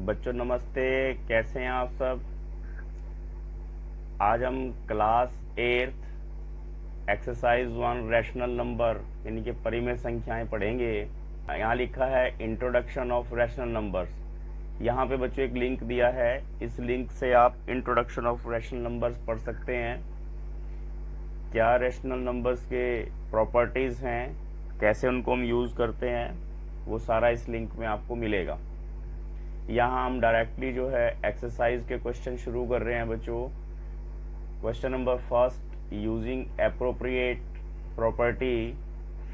बच्चों नमस्ते, कैसे हैं आप सब। आज हम क्लास 8 एक्सरसाइज 1 रैशनल नंबर यानी कि परिमेय संख्याएं पढ़ेंगे। यहाँ लिखा है इंट्रोडक्शन ऑफ रैशनल नंबर्स। यहाँ पे बच्चों एक लिंक दिया है, इस लिंक से आप इंट्रोडक्शन ऑफ रैशनल नंबर्स पढ़ सकते हैं। क्या रैशनल नंबर्स के प्रॉपर्टीज़ हैं, कैसे उनको हम यूज़ करते हैं, वो सारा इस लिंक में आपको मिलेगा। यहाँ हम डायरेक्टली जो है एक्सरसाइज के क्वेश्चन शुरू कर रहे हैं बच्चों। Question number first, using appropriate property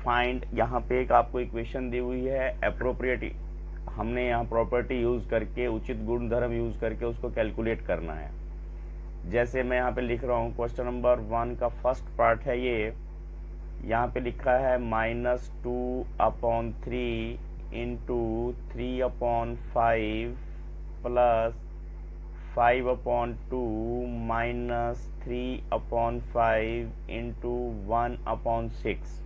find. यहाँ पे एक आपको इक्वेशन दी हुई है एप्रोप्रिएट, हमने यहाँ प्रॉपर्टी यूज़ करके, उचित गुणधर्म यूज़ करके उसको कैलकुलेट करना है। जैसे मैं यहाँ पे लिख रहा हूँ, क्वेश्चन नंबर 1 का फर्स्ट पार्ट है ये। यहाँ पे लिखा है -2/3 इंटू 3/5 प्लस 5/2 माइनस 3/5 इंटू 1/6।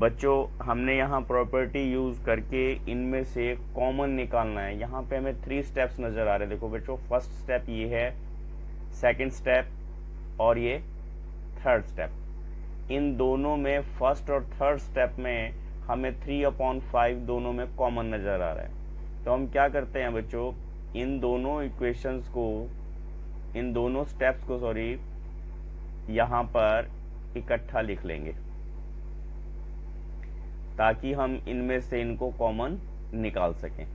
बच्चों हमने यहाँ प्रॉपर्टी यूज़ करके इनमें से कॉमन निकालना है। यहाँ पे हमें 3 स्टेप्स नज़र आ रहे हैं। देखो बच्चों, फर्स्ट स्टेप ये है, सेकंड स्टेप और ये थर्ड स्टेप। इन दोनों में फर्स्ट और थर्ड स्टेप में हमें 3/5 दोनों में कॉमन नज़र आ रहा है। तो हम क्या करते हैं बच्चों, इन दोनों इक्वेशंस को, इन दोनों स्टेप्स को यहाँ पर इकट्ठा लिख लेंगे ताकि हम इनमें से इनको कॉमन निकाल सकें।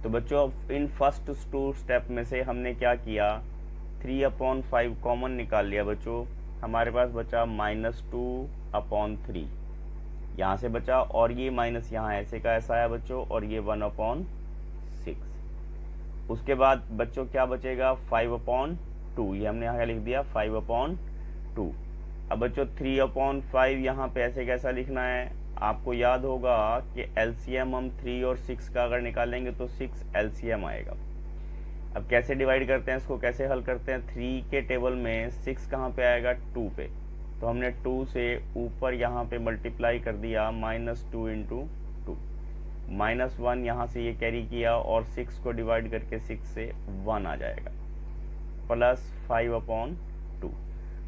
तो बच्चों इन फर्स्ट 2 स्टेप में से हमने क्या किया, 3/5 कॉमन निकाल लिया बच्चों। हमारे पास बचा -2/3 यहाँ से बचा, और ये माइनस यहाँ ऐसे का ऐसा आया बच्चों, और ये 1/6। उसके बाद बच्चों क्या बचेगा, 5/2, ये हमने यहाँ लिख दिया 5/2। अब बच्चों 3/5 यहाँ पे ऐसे कैसा लिखना है, आपको याद होगा कि एलसीएम हम 3 और 6 का अगर निकालेंगे तो 6 एलसीएम आएगा। अब कैसे डिवाइड करते हैं इसको, कैसे हल करते हैं, 3 के टेबल में 6 कहाँ पे आएगा, 2 पे। तो हमने 2 से ऊपर यहाँ पे मल्टीप्लाई कर दिया, -2 इंटू 2, -1 यहाँ से ये कैरी किया, और 6 को डिवाइड करके 6 से 1 आ जाएगा, प्लस 5/2।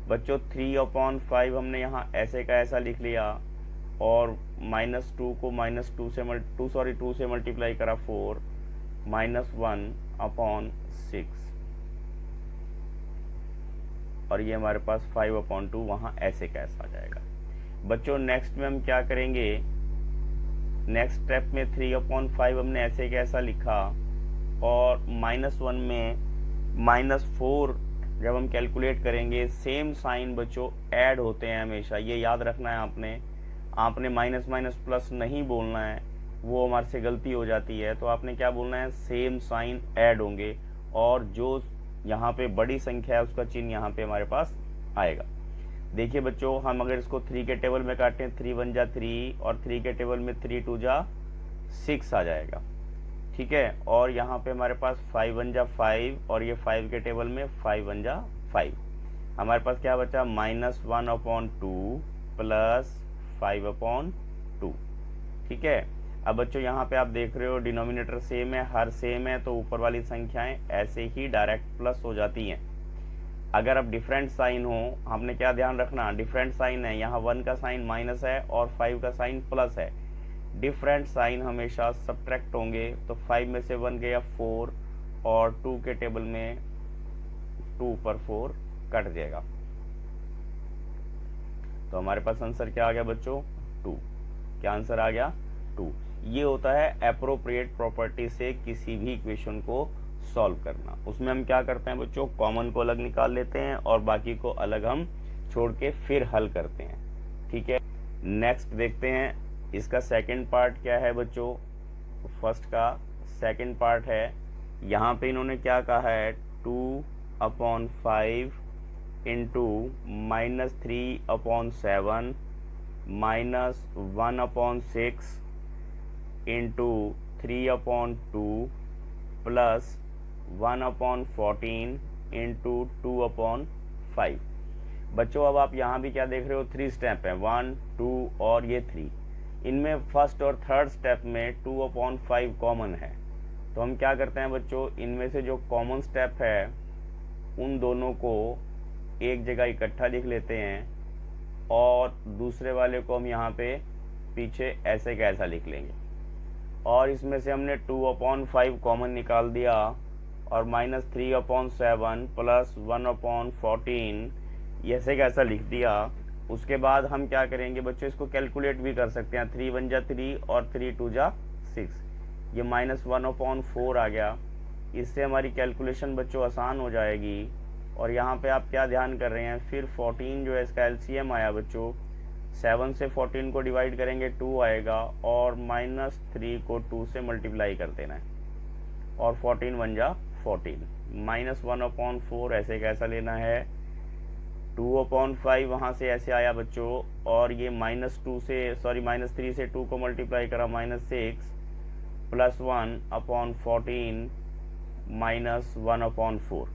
बच्चों 3/5 हमने यहाँ ऐसे का ऐसा लिख लिया, और -2 को -2 से मल्टीप्लाई करा 4, -1/6, और ये हमारे पास 5/2 वहाँ ऐसे कैसा आ जाएगा। बच्चों नेक्स्ट में हम क्या करेंगे, नेक्स्ट स्टेप में 3/5 हमने ऐसे कैसा लिखा, और -1 में -4 जब हम कैलकुलेट करेंगे, सेम साइन बच्चों ऐड होते हैं हमेशा, ये याद रखना है आपने माइनस माइनस प्लस नहीं बोलना है, वो हमारे से गलती हो जाती है। तो आपने क्या बोलना है, सेम साइन ऐड होंगे, और जो यहाँ पे बड़ी संख्या है उसका चिन्ह यहाँ पे हमारे पास आएगा। देखिए बच्चों, हम अगर इसको 3 के टेबल में काटें, 3 1 जा 3, और 3 के टेबल में 3 2 जा 6 आ जाएगा, ठीक है। और यहाँ पे हमारे पास 5 1 जा 5, और ये 5 के टेबल में 5 1 जा 5। हमारे पास क्या बचा, -1/2 प्लस 5/2, ठीक है। अब बच्चों यहाँ पे आप देख रहे हो डिनोमिनेटर सेम है, हर सेम है, तो ऊपर वाली संख्याएं ऐसे ही डायरेक्ट प्लस हो जाती हैं। अगर अब डिफरेंट साइन हो, हमने क्या ध्यान रखना, डिफरेंट साइन है, यहाँ 1 का साइन माइनस है और 5 का साइन प्लस है, डिफरेंट साइन हमेशा सब्ट्रैक्ट होंगे। तो 5 में से 1 गया 4, और 2 के टेबल में 2 पर 4 कट जाएगा, तो हमारे पास आंसर क्या आ गया बच्चों, 2। क्या आंसर आ गया, 2। ये होता है एप्रोप्रिएट प्रॉपर्टी से किसी भी इक्वेशन को सॉल्व करना। उसमें हम क्या करते हैं बच्चों, कॉमन को अलग निकाल लेते हैं और बाकी को अलग हम छोड़ के फिर हल करते हैं, ठीक है। नेक्स्ट देखते हैं, इसका सेकंड पार्ट क्या है बच्चों। फर्स्ट का सेकंड पार्ट है, यहाँ पे इन्होंने क्या कहा है, 2/5 इंटू -3/7 -1/6 इंटू 3/2 प्लस 1/14 इंटू 2/5। बच्चों अब आप यहाँ भी क्या देख रहे हो, 3 स्टेप है, 1 2 और ये 3। इनमें फर्स्ट और थर्ड स्टेप में 2/5 कॉमन है, तो हम क्या करते हैं बच्चों, इनमें से जो कॉमन स्टेप है उन दोनों को एक जगह इकट्ठा लिख लेते हैं और दूसरे वाले को हम यहाँ पे पीछे ऐसे का ऐसा लिख लेंगे। और इसमें से हमने 2/5 कॉमन निकाल दिया और -3/7 प्लस 1/14 ऐसे का ऐसा लिख दिया। उसके बाद हम क्या करेंगे बच्चों, इसको कैलकुलेट भी कर सकते हैं। 3 1 जा 3 और 3 2 जा 6, ये -1/4 आ गया। इससे हमारी कैलकुलेशन बच्चों आसान हो जाएगी। और यहाँ पे आप क्या ध्यान कर रहे हैं, फिर 14 जो है इसका एलसीएम आया बच्चों, 7 से 14 को डिवाइड करेंगे 2 आएगा और -3 को 2 से मल्टीप्लाई कर देना है और 14 1 जा 14, -1/4 ऐसे कैसा लेना है। 2/5 वहाँ से ऐसे आया बच्चों और ये -3 से 2 को मल्टीप्लाई करा -6 प्लस 1/14 -1/4।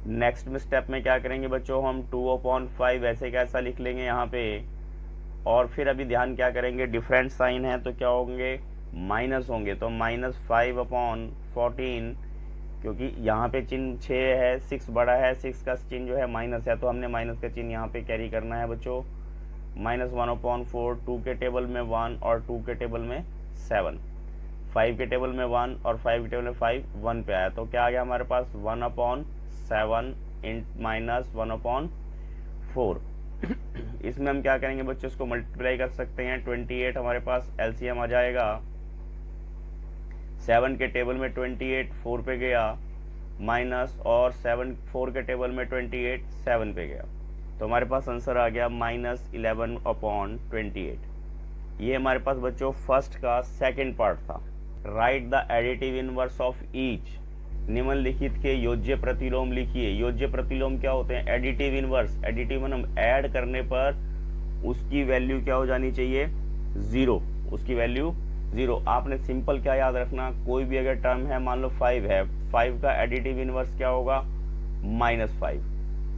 नेक्स्ट में स्टेप में क्या करेंगे बच्चों, हम 2/5 ऐसे कैसा लिख लेंगे यहाँ पे। और फिर अभी ध्यान क्या करेंगे, डिफरेंट साइन है तो क्या होंगे, माइनस होंगे। तो -5/14, क्योंकि यहाँ पे चिन्ह 6 है, 6 बड़ा है, 6 का चिन्ह जो है माइनस है, तो हमने माइनस का चिन्ह यहाँ पे कैरी करना है बच्चों। -1/4, 2 के टेबल में 1 और 2 के टेबल में 7, 5 के टेबल में 1 और 5 के टेबल में 5, 1 पे आया। तो क्या आ गया हमारे पास, 1/7 -1/4। इसमें हम क्या करेंगे बच्चों, इसको मल्टीप्लाई कर सकते हैं। 28 हमारे पास एलसीएम आ जाएगा। 7 के टेबल में 28 4 पे गया, माइनस और 4 के टेबल में 28 7 पे गया। तो हमारे पास आंसर आ गया -11/28। ये हमारे पास बच्चों फर्स्ट का सेकंड पार्ट था। Right the additive inverse of each. निम्नलिखित के योज्य प्रतिलोम लिखिए। योज्य प्रतिलोम क्या होते हैं, एडिटिव इनवर्स। एडिटिव में हम ऐड करने पर उसकी वैल्यू क्या हो जानी चाहिए, 0, उसकी वैल्यू 0। आपने सिंपल क्या याद रखना, कोई भी अगर टर्म है, मान लो 5 है, 5 का एडिटिव इनवर्स क्या होगा, -5।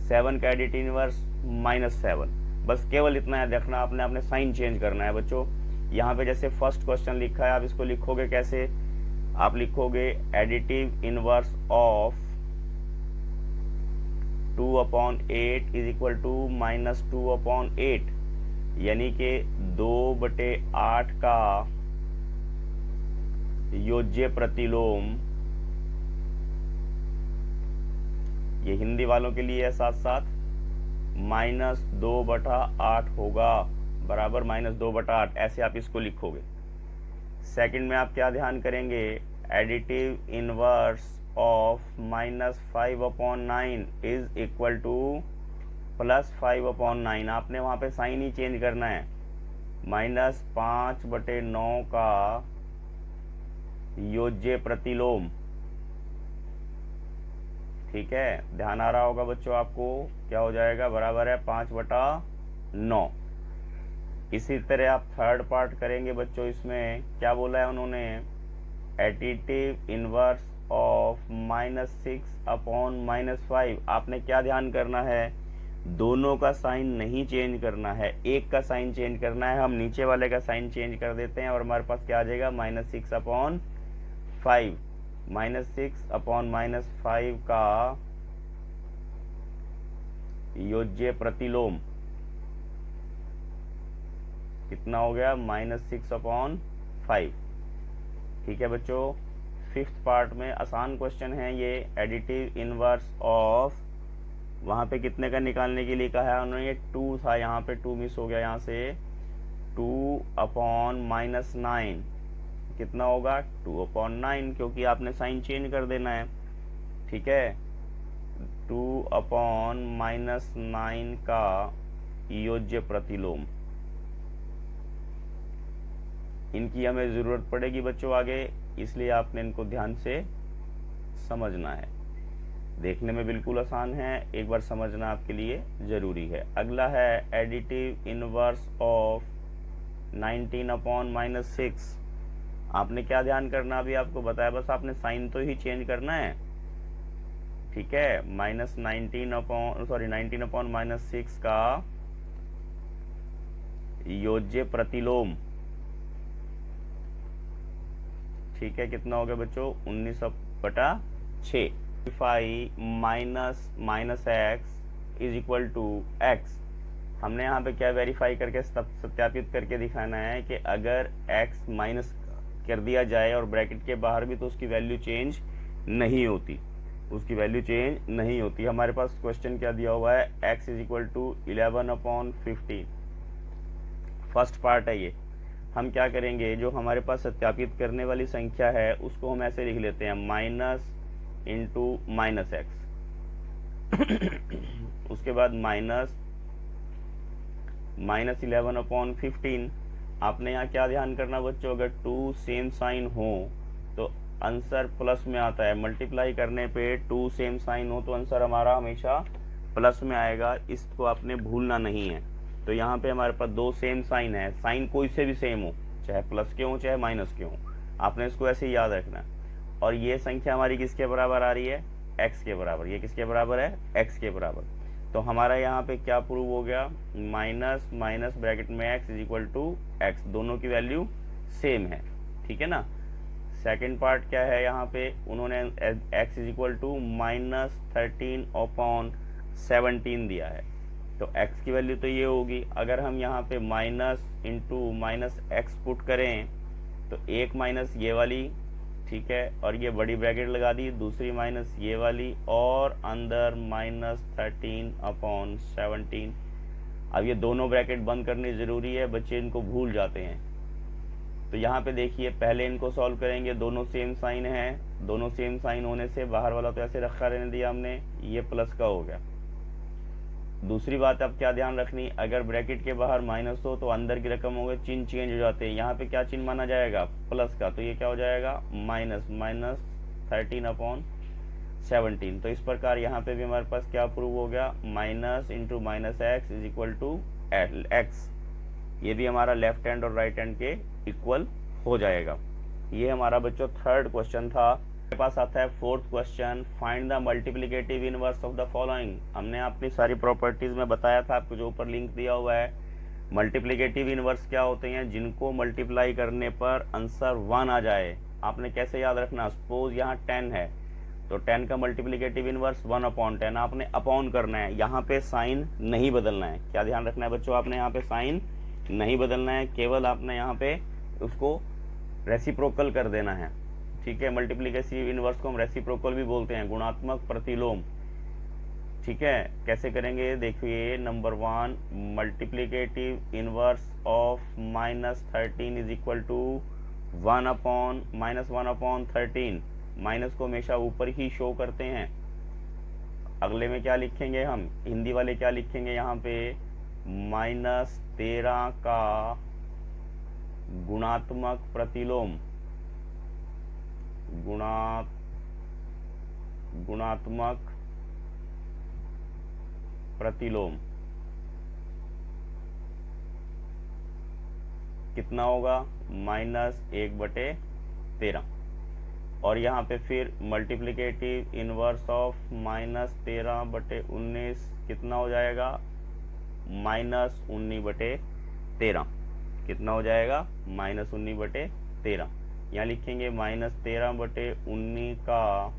7 का एडिटिव इनवर्स -7। बस केवल इतना याद रखना, आपने अपने साइन चेंज करना है बच्चों। यहाँ पे जैसे फर्स्ट क्वेश्चन लिखा है, आप इसको लिखोगे कैसे, आप लिखोगे additive inverse of 2/8 is equal to -2/8, यानी कि 2/8 का योज्य प्रतिलोम। ये हिंदी वालों के लिए है, साथ साथ -2/8 होगा, बराबर -2/8, ऐसे आप इसको लिखोगे। सेकंड में आप क्या ध्यान करेंगे, additive inverse of -5/9 is equal to +5/9। आपने वहां पे साइन ही चेंज करना है। -5/9 का योज्य प्रतिलोम, ठीक है, ध्यान आ रहा होगा बच्चों आपको, क्या हो जाएगा, बराबर है 5/9। इसी तरह आप थर्ड पार्ट करेंगे बच्चों। इसमें क्या बोला है उन्होंने, एडिटिव इनवर्स ऑफ -6/-5। आपने क्या ध्यान करना है, दोनों का साइन नहीं चेंज करना है, एक का साइन चेंज करना है। हम नीचे वाले का साइन चेंज कर देते हैं और हमारे पास क्या आ जाएगा, -6/5। -6/-5 का योज्य प्रतिलोम कितना हो गया, -6/5। ठीक है बच्चों, फिफ्थ पार्ट में आसान क्वेश्चन है ये, एडिटिव इनवर्स ऑफ, वहां पे कितने का निकालने के लिए कहा है उन्होंने, ये 2 था, यहाँ पे 2 मिस हो गया, यहाँ से 2/-9 कितना होगा, 2/9, क्योंकि आपने साइन चेंज कर देना है। ठीक है, 2/-9 का योज्य प्रतिलोम। इनकी हमें ज़रूरत पड़ेगी बच्चों आगे, इसलिए आपने इनको ध्यान से समझना है। देखने में बिल्कुल आसान है, एक बार समझना आपके लिए ज़रूरी है। अगला है एडिटिव इनवर्स ऑफ 19/-6। आपने क्या ध्यान करना, अभी आपको बताया, बस आपने साइन तो ही चेंज करना है। ठीक है, -19/-6 का योज्य प्रतिलोम ठीक है, कितना हो गया बच्चों 19/6। Minus minus x is equal to x. हमने यहाँ पे क्या वेरीफाई करके सत्यापित करके दिखाना है कि अगर x माइनस कर दिया जाए और ब्रैकेट के बाहर भी तो उसकी वैल्यू चेंज नहीं होती, उसकी वैल्यू चेंज नहीं होती। हमारे पास क्वेश्चन क्या दिया हुआ है, x is equal to 11/15। First part है ये। हम क्या करेंगे, जो हमारे पास सत्यापित करने वाली संख्या है उसको हम ऐसे लिख लेते हैं, माइनस इंटू माइनस एक्स उसके बाद माइनस 11/15। आपने यहाँ क्या ध्यान करना बच्चों, अगर टू सेम साइन हो तो आंसर प्लस में आता है। मल्टीप्लाई करने पे टू सेम साइन हो तो आंसर हमारा हमेशा प्लस में आएगा, इसको आपने भूलना नहीं है। तो यहाँ पे हमारे पास दो सेम साइन है, साइन कोई से भी सेम हो, चाहे प्लस के हो चाहे माइनस के हो, आपने इसको ऐसे ही याद रखना है। और ये संख्या हमारी किसके बराबर आ रही है, एक्स के बराबर। ये किसके बराबर है, एक्स के बराबर। तो हमारा यहाँ पे क्या प्रूव हो गया, माइनस माइनस ब्रैकेट में x is equal to x, दोनों की वैल्यू सेम है, ठीक है ना। सेकेंड पार्ट क्या है, यहाँ पे उन्होंने एक्स इज इक्वल टू -13/17 दिया है, तो x की वैल्यू तो ये होगी। अगर हम यहाँ पे minus into minus x put करें तो एक माइनस ये वाली, ठीक है, और ये बड़ी ब्रैकेट लगा दी, दूसरी माइनस ये वाली, और अंदर -13/17। अब ये दोनों ब्रैकेट बंद करनी ज़रूरी है, बच्चे इनको भूल जाते हैं। तो यहाँ पे देखिए, पहले इनको सॉल्व करेंगे, दोनों सेम साइन है, दोनों सेम साइन होने से बाहर वाला तो ऐसे रखा रहने दिया हमने, ये प्लस का हो गया। दूसरी बात अब क्या ध्यान रखनी, अगर ब्रैकेट के बाहर माइनस हो तो अंदर की रकम हो गए, चिन्ह चेंज हो जाते हैं। यहाँ पे क्या चिन्ह माना जाएगा, प्लस का, तो ये क्या हो जाएगा माइनस 13/17। तो इस प्रकार यहाँ पे भी हमारे पास क्या प्रूव हो गया, minus into minus x is equal to x. ये भी हमारा लेफ्ट हैंड और राइट हैंड के इक्वल हो जाएगा। ये हमारा बच्चों थर्ड क्वेश्चन था। मेरे पास आता है fourth question, find the multiplicative inverse of the following. हमने अपनी सारी प्रॉपर्टीज में बताया था आपको, जो ऊपर लिंक दिया हुआ है। मल्टीप्लिकेटिव इनवर्स क्या होते हैं, जिनको मल्टीप्लाई करने पर आंसर 1 आ जाए। आपने कैसे याद रखना, सपोज यहाँ 10 है तो 10 का मल्टीप्लिकेटिव इनवर्स 1/10, आपने अपॉन करना है, यहाँ पे साइन नहीं बदलना है। क्या ध्यान रखना है बच्चों, आपने यहाँ पे साइन नहीं बदलना है, केवल आपने यहाँ पे उसको रेसिप्रोकल कर देना है, ठीक है। मल्टीप्लिकेटिव इनवर्स को हम रेसिप्रोकल भी बोलते हैं, गुणात्मक प्रतिलोम, ठीक है। कैसे करेंगे, देखिए number 1, multiplicative inverse of -13 is equal to 1/-1/13। Minus को हमेशा ऊपर ही शो करते हैं। अगले में क्या लिखेंगे हम, हिंदी वाले क्या लिखेंगे यहाँ पे, -13 का गुणात्मक प्रतिलोम, गुणात्मक प्रतिलोम कितना होगा, -1/13। और यहाँ पे फिर मल्टीप्लिकेटिव इनवर्स ऑफ -13/19 कितना हो जाएगा, -19/13। कितना हो जाएगा, -19/13। यहाँ लिखेंगे -13/19 का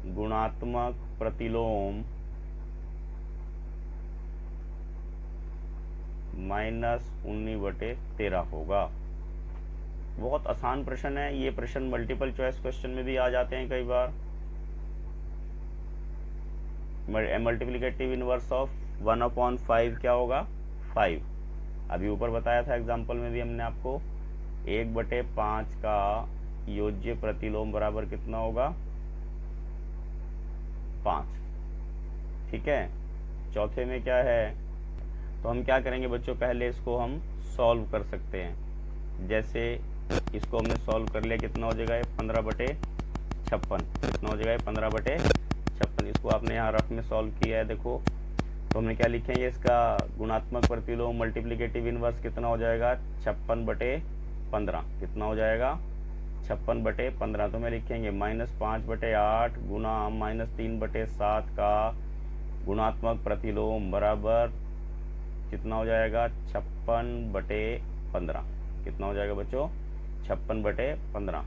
गुणात्मक प्रतिलोम -19/13 होगा। बहुत आसान प्रश्न है ये प्रश्न, मल्टीपल चॉइस क्वेश्चन में भी आ जाते हैं कई बार। मल्टीप्लिकेटिव इनवर्स ऑफ 1/5 क्या होगा, 5। अभी ऊपर बताया था एग्जाम्पल में भी हमने आपको, 1/5 का योज्य प्रतिलोम बराबर कितना होगा, 5, ठीक है। चौथे में क्या है, तो हम क्या करेंगे बच्चों, पहले इसको हम सॉल्व कर सकते हैं। जैसे इसको हमने सॉल्व कर लिया, कितना हो जाएगा 15/56, कितना हो जाएगा 15/56। इसको आपने यहाँ रफ में सॉल्व किया है, देखो। तो हमने क्या लिखेंगे, इसका गुणात्मक प्रतिलोम मल्टीप्लिकेटिव इनवर्स कितना हो जाएगा, 56/15। कितना हो जाएगा, 56/15। तो मैं लिखेंगे -5/8 गुना -3/7 का गुणात्मक प्रतिलोम बराबर कितना हो जाएगा, 56/15। कितना हो जाएगा बच्चों, 56/15।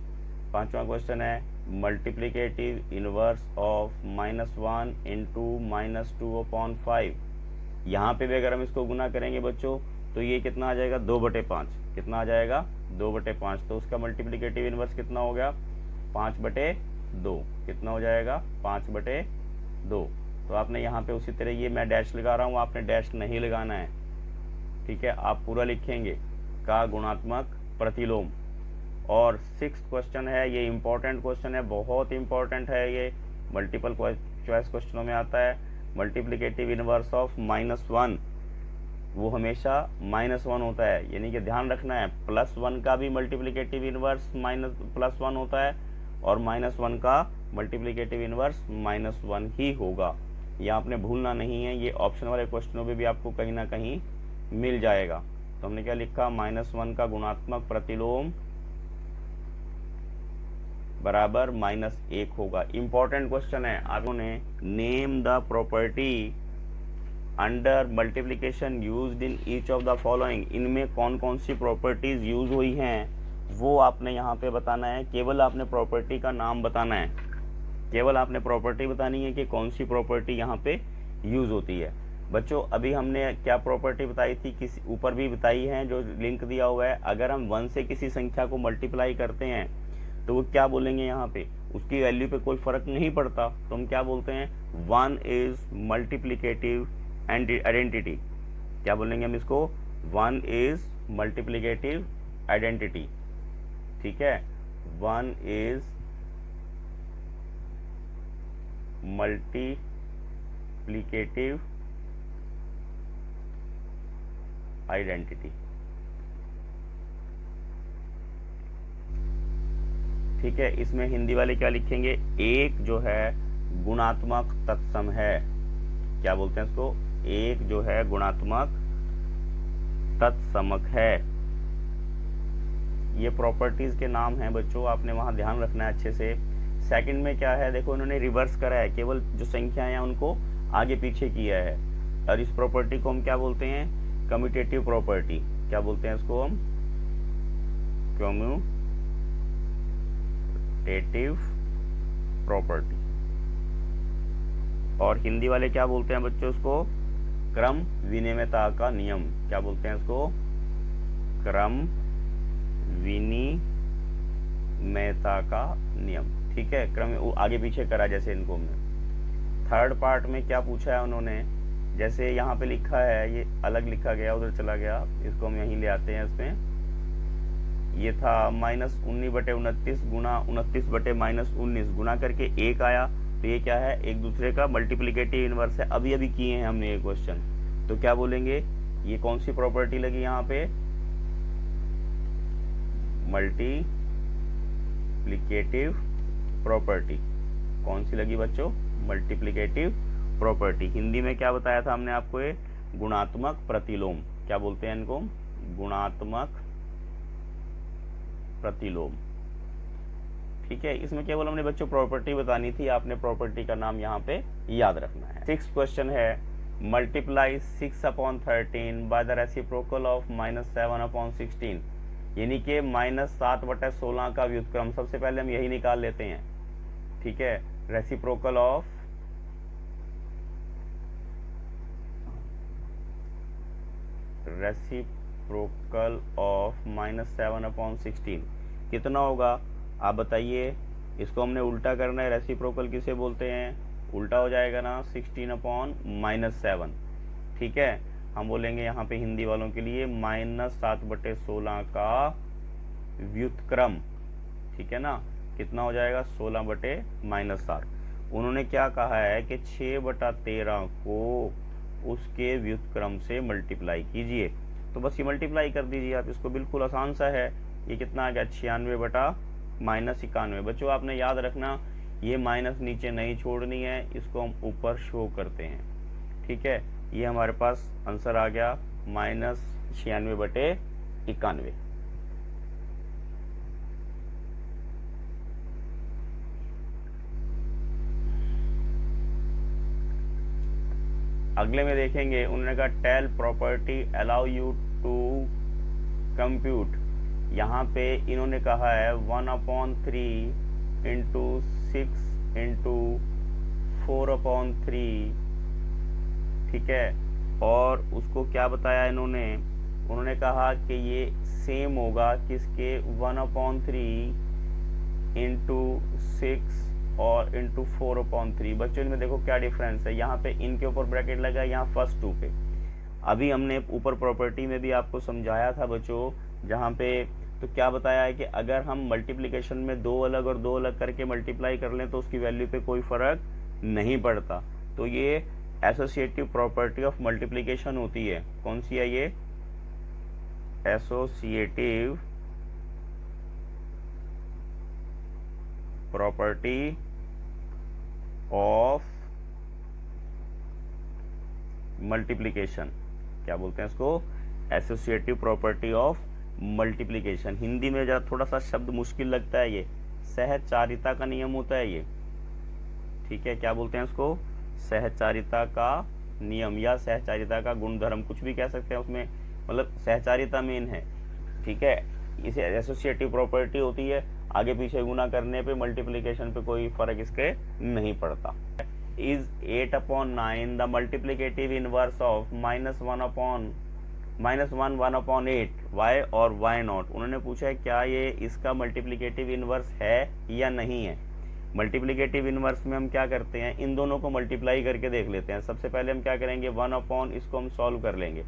पांचवा क्वेश्चन है मल्टीप्लिकेटिव इनवर्स ऑफ -1 इंटू -2/5। यहाँ पे भी अगर हम इसको गुना करेंगे बच्चों तो ये कितना आ जाएगा 2/5। कितना आ जाएगा 2/5। तो उसका मल्टीप्लिकेटिव इनवर्स कितना हो गया 5/2। कितना हो जाएगा 5/2। तो आपने यहाँ पे उसी तरह ये मैं डैश लगा रहा हूँ, आपने डैश नहीं लगाना है, ठीक है, आप पूरा लिखेंगे का गुणात्मक प्रतिलोम। और 6th क्वेश्चन है, ये इंपॉर्टेंट क्वेश्चन है, बहुत इंपॉर्टेंट है, ये मल्टीपल चॉइस क्वेश्चनों में आता है। मल्टीप्लिकेटिव इनवर्स ऑफ -1 वो हमेशा -1 होता है, यानी कि ध्यान रखना है +1 का भी मल्टीप्लिकेटिव इनवर्स +1 होता है और -1 का मल्टीप्लिकेटिव इनवर्स -1 ही होगा। यह आपने भूलना नहीं है, ये ऑप्शन वाले क्वेश्चनों में भी आपको कहीं ना कहीं मिल जाएगा। तो हमने क्या लिखा -1 का गुणात्मक प्रतिलोम बराबर -1 होगा। इंपॉर्टेंट क्वेश्चन है, आपको ने name the property under multiplication used in each of the following. इनमें कौन कौन सी प्रॉपर्टीज यूज हुई हैं वो आपने यहाँ पे बताना है। केवल आपने प्रॉपर्टी का नाम बताना है, केवल आपने प्रॉपर्टी बतानी है कि कौन सी प्रॉपर्टी यहाँ पे यूज होती है। बच्चों अभी हमने क्या प्रॉपर्टी बताई थी, किसी ऊपर भी बताई है, जो लिंक दिया हुआ है। अगर हम 1 से किसी संख्या को मल्टीप्लाई करते हैं तो वो क्या बोलेंगे, यहाँ पे उसकी वैल्यू पे कोई फर्क नहीं पड़ता, तो हम क्या बोलते हैं 1 इज मल्टीप्लिकेटिव आइडेंटिटी। क्या बोलेंगे हम इसको 1 इज मल्टीप्लिकेटिव आइडेंटिटी, ठीक है। 1 इज मल्टीप्लिकेटिव आइडेंटिटी, ठीक है। इसमें हिंदी वाले क्या लिखेंगे, एक जो है गुणात्मक तत्सम है। क्या बोलते हैं इसको, एक जो है गुणात्मक तत्समक है। ये प्रॉपर्टीज के नाम हैं बच्चों, आपने वहां ध्यान रखना है अच्छे से। सेकंड में क्या है, देखो इन्होंने रिवर्स करा है, केवल जो संख्याएं हैं उनको आगे पीछे किया है। और इस प्रॉपर्टी को हम क्या बोलते हैं, कम्यूटेटिव प्रॉपर्टी। क्या बोलते हैं इसको हम, कम्यूटेटिव प्रॉपर्टी। और हिंदी वाले क्या बोलते हैं बच्चों उसको, क्रम विनिमयता का नियम। क्या बोलते हैं इसको, क्रम विनिमयता का नियम, ठीक है। क्रम आगे पीछे करा जैसे इनको हमने। थर्ड पार्ट में क्या पूछा है उन्होंने, जैसे यहाँ पे लिखा है, ये अलग लिखा गया, उधर चला गया, इसको हम यहीं ले आते हैं। इसमें ये था -19/29 गुना 29/-19 गुना करके 1 आया, तो ये क्या है, एक दूसरे का मल्टीप्लिकेटिव इनवर्स है। अभी अभी किए हैं हमने ये क्वेश्चन, तो क्या बोलेंगे, ये कौन सी प्रॉपर्टी लगी यहाँ पे, मल्टीप्लिकेटिव प्रॉपर्टी। कौन सी लगी बच्चों, मल्टीप्लिकेटिव प्रॉपर्टी। हिंदी में क्या बताया था हमने आपको, ये गुणात्मक प्रतिलोम। क्या बोलते हैं इनको, गुणात्मक प्रतिलोम, ठीक है। इसमें केवल हमने बच्चों प्रॉपर्टी बतानी थी, आपने प्रॉपर्टी का नाम यहाँ पे याद रखना है। 6th क्वेश्चन है multiply 6/13 by the reciprocal of -7/16, यानी कि -7/16 का व्युत्क्रम। सबसे पहले हम यही निकाल लेते हैं, ठीक है। रेसिप्रोकल ऑफ -7/16 कितना होगा, आप बताइए। इसको हमने उल्टा करना है, रेसिप्रोकल किसे बोलते हैं, उल्टा हो जाएगा ना 16/-7, ठीक है। हम बोलेंगे यहाँ पे हिंदी वालों के लिए -7/16 का व्युत्क्रम, ठीक है ना। कितना हो जाएगा 16/-7। उन्होंने क्या कहा है कि 6/13 को उसके व्युत्क्रम से मल्टीप्लाई कीजिए, तो बस ये मल्टीप्लाई कर दीजिए आप इसको, बिल्कुल आसान सा है। ये कितना आ गया 96/-91। बच्चों आपने याद रखना, ये माइनस नीचे नहीं छोड़नी है, इसको हम ऊपर शो करते हैं, ठीक है। ये हमारे पास आंसर आ गया -96/91। अगले में देखेंगे, उन्होंने कहा tell property allow you to compute यहाँ पे इन्होंने कहा है 1/3 इंटू 6 इंटू 4/3, ठीक है। और उसको क्या बताया उन्होंने कहा कि ये सेम होगा किसके 1/3 इंटू 6 और इंटू 4/3। बच्चों इनमें देखो क्या डिफरेंस है, यहाँ पे इनके ऊपर ब्रैकेट लगा है, यहाँ फर्स्ट टू पे। अभी हमने ऊपर प्रॉपर्टी में भी आपको समझाया था बच्चों, जहाँ पे तो क्या बताया है कि अगर हम मल्टीप्लिकेशन में दो अलग और दो अलग करके मल्टीप्लाई कर लें तो उसकी वैल्यू पे कोई फर्क नहीं पड़ता। तो ये एसोसिएटिव प्रॉपर्टी ऑफ मल्टीप्लिकेशन होती है। कौन सी है ये? Associative property of multiplication. क्या बोलते हैं इसको? Associative property of multiplication. Hindi में जरा थोड़ा सा शब्द मुश्किल लगता है, ये सहचारिता का नियम होता है ये, ठीक है। क्या बोलते हैं इसको? सहचारिता का नियम या सहचारिता का गुणधर्म, कुछ भी कह सकते हैं उसमें, मतलब सहचारिता मेन है, ठीक है। इसे एसोसिएटिव प्रॉपर्टी होती है, आगे पीछे गुना करने पे मल्टीप्लिकेशन पे कोई फर्क इसके नहीं पड़ता। Is 8/9 the multiplicative inverse of -1 1/8 why और वाई नॉट। उन्होंने पूछा है क्या ये इसका मल्टीप्लिकेटिव इनवर्स है या नहीं है। मल्टीप्लिकेटिव इनवर्स में हम क्या करते हैं, इन दोनों को मल्टीप्लाई करके देख लेते हैं। सबसे पहले हम क्या करेंगे, 1/ इसको हम सॉल्व कर लेंगे,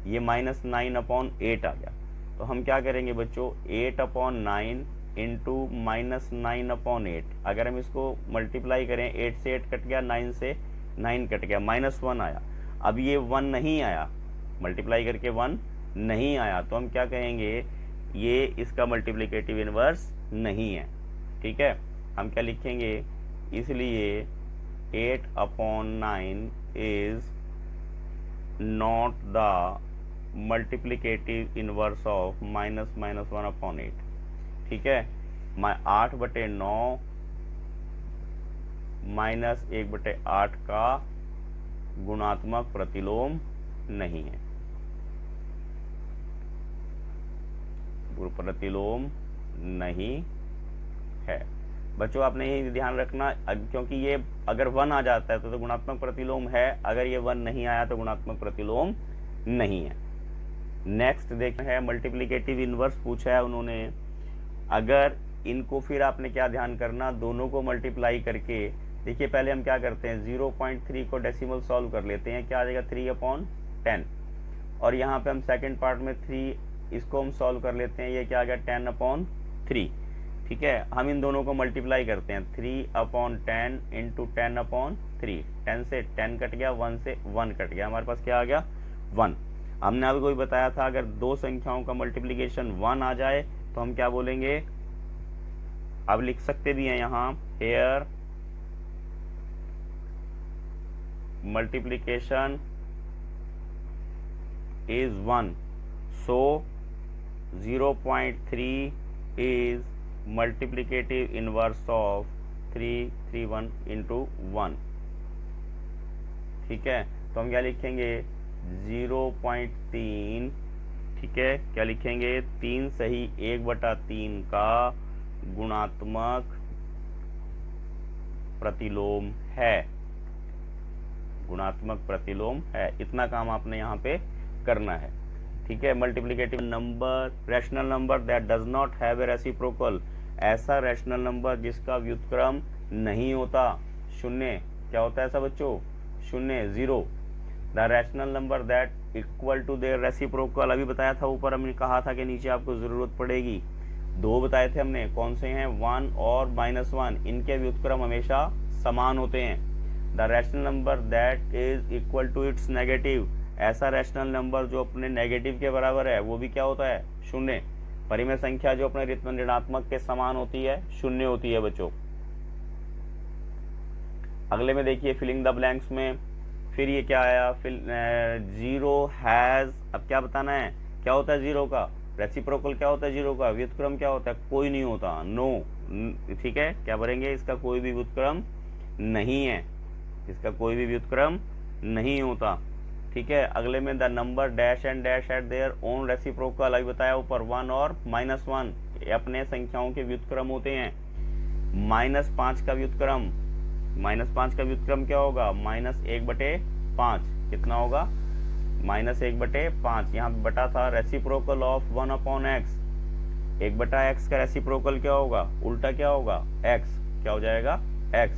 ये -9/8 आ गया। तो हम क्या करेंगे बच्चों, 8/9 इंटू -9/8। अगर हम इसको मल्टीप्लाई करें, 8 से 8 कट गया, 9 से 9 कट गया, -1 आया। अब ये 1 नहीं आया, मल्टीप्लाई करके 1 नहीं आया, तो हम क्या कहेंगे, ये इसका मल्टीप्लिकेटिव इनवर्स नहीं है, ठीक है। हम क्या लिखेंगे, इसलिए 8/9 is not the multiplicative inverse of -1/8, ठीक है। 8/9 -1/8 का गुणात्मक प्रतिलोम नहीं है, प्रतिलोम नहीं है। बच्चों आपने ये ध्यान रखना, क्योंकि ये अगर 1 आ जाता है तो गुणात्मक प्रतिलोम है, अगर ये 1 नहीं आया तो गुणात्मक प्रतिलोम नहीं है। नेक्स्ट देखना है, मल्टीप्लिकेटिव इनवर्स पूछा है उन्होंने। अगर इनको फिर आपने क्या ध्यान करना, दोनों को मल्टीप्लाई करके देखिए, पहले हम क्या करते हैं, 0.3 को डेसिमल सॉल्व कर लेते हैं, क्या आ जाएगा 3/10। और यहाँ पे हम सेकंड पार्ट में 3 इसको हम सॉल्व कर लेते हैं, ये क्या आ गया 10/3, ठीक है। हम इन दोनों को मल्टीप्लाई करते हैं, 3/10 इंटू 10/3। 10 से 10 कट गया, 1 से 1 कट गया, हमारे पास क्या आ गया 1। हमने अभी कोई बताया था, अगर दो संख्याओं का मल्टीप्लिकेशन 1 आ जाए तो हम क्या बोलेंगे, अब लिख सकते भी हैं यहाँ, hair multiplication is 1, so 0.3 is multiplicative inverse of 331 into 1, ठीक है। तो हम क्या लिखेंगे, 0.3, ठीक है। क्या लिखेंगे, 3 सही 1/3 का गुणात्मक प्रतिलोम है, गुणात्मक प्रतिलोम है। इतना काम आपने यहाँ पे करना है, ठीक है। Multiplicative number, rational number that does not have a reciprocal, ऐसा रैशनल नंबर जिसका व्युत्क्रम नहीं होता, शून्य। क्या होता है ऐसा बच्चों, शून्य, 0। The rational number that equal to their reciprocal, अभी बताया था ऊपर, हमने कहा था कि नीचे आपको जरूरत पड़ेगी, 2 बताए थे हमने, कौन से हैं, 1 और -1, इनके व्युत्क्रम हमेशा समान होते हैं। The rational number that is equal to its negative, ऐसा रैशनल नंबर जो अपने नेगेटिव के बराबर है, वो भी क्या होता है, शून्य। परिमेय संख्या जो अपने ऋणात्मक के समान होती है, शून्य होती है बच्चों। अगले में देखिए, फिलिंग द ब्लैंक्स में फिर ये क्या आया, जीरो हैज, अब क्या बताना है, क्या होता है जीरो का रेसिप्रोकल, क्या होता है जीरो का व्युत्क्रम, क्या होता है, कोई नहीं होता, नो, ठीक है। क्या भरेंगे, इसका कोई भी व्युत्क्रम नहीं है, इसका कोई भी व्युत्क्रम नहीं होता। ठीक है। अगले में the number dash and dash at their own reciprocal, अभी बताया ऊपर 1 और -1 अपने संख्याओं के व्युत्क्रम होते हैं। -5 का व्युत्क्रम, -5 का व्युत्क्रम क्या होगा, -1/5 कितना होगा, -1/5। यहाँ पे बटा था रेसिप्रोकल ऑफ 1/x, 1/x का रेसिप्रोकल क्या होगा, उल्टा क्या होगा, x, क्या हो जाएगा, x।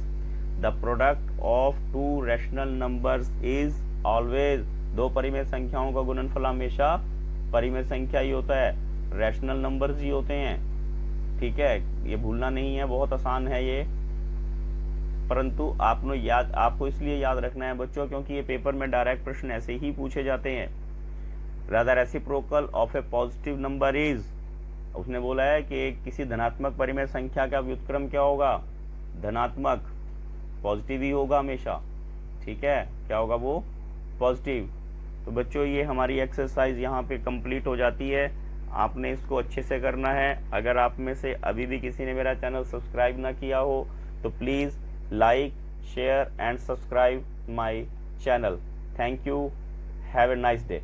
The product of to rational numbers is always, दो परिमेय संख्याओं का गुणनफल हमेशा परिमेय संख्या ही होता है, रैशनल नंबर्स ही होते हैं। ठीक है, ये भूलना नहीं है, बहुत आसान है ये, परंतु आपको इसलिए याद रखना है बच्चों क्योंकि ये पेपर में डायरेक्ट प्रश्न ऐसे ही पूछे जाते हैं। The reciprocal of A positive number is, उसने बोला है कि किसी धनात्मक परिमेय संख्या का व्युत्क्रम क्या होगा, धनात्मक, पॉजिटिव ही होगा हमेशा। ठीक है, क्या होगा वो, पॉजिटिव। तो बच्चों ये हमारी एक्सरसाइज यहाँ पे कंप्लीट हो जाती है। आपने इसको अच्छे से करना है। अगर आप में से अभी भी किसी ने मेरा चैनल सब्सक्राइब ना किया हो तो please like, share and subscribe my channel. Thank you, have a nice day.